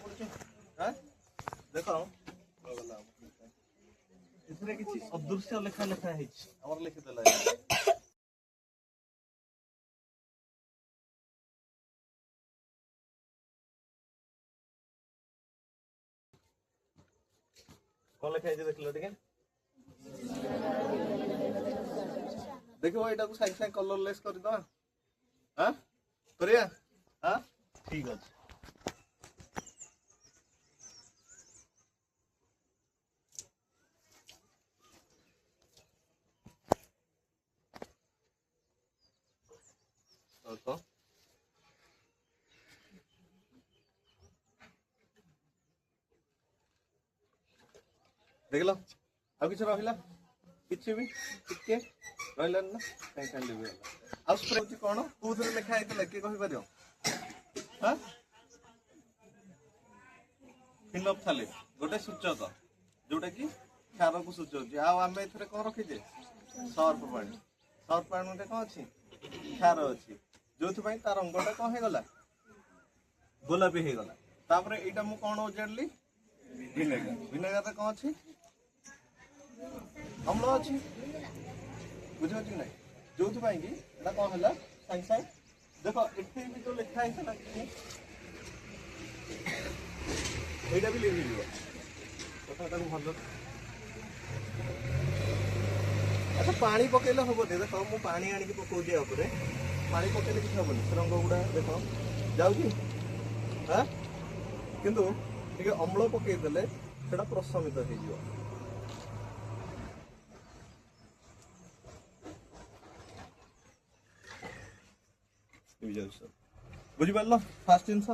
पड़ुछ हां देखो इसरे किछि अदृश्य लेखा लेखा है हमर लिखि देला कौन लिखा है देख लो ठीक है देखो एटा को साइड साइड कलरलेस कर दो हां करिया हां ठीक है तो देख लो अब किछ रहिला किछ भी टिके रहिला ना काई काई लेबे आ स्प्रे होची कोन कोथरे लिखा आइतला के कहि परियो हां फिनप थाले गोटे सूचक जोटा कि क्षार को सूचक आ आमे एथरे कोन रखि जे सर्फ पानी रे कोन अछि क्षार अछि जोथि पई तार रंगटा कोन हे गला गोलापी हे गला तापर एटा मु कोन उजडली विनेगर रे कोन अछि अम्ल अच्छी बुझे ना जो कि कौन है साइंस साइंस देखो ये भी तो लिखा है यहाँ भी लिखी कथा भल अच्छा पानी पकड़े हम देख मुझे पानी आनिक पकाऊे पानी पकड़े किसी हेनी से रंग गुड़ा देख जाऊँगी हाँ किंतु टे अम्ल पकईदे से प्रशमित हो बुझिपार फास्ट जिनस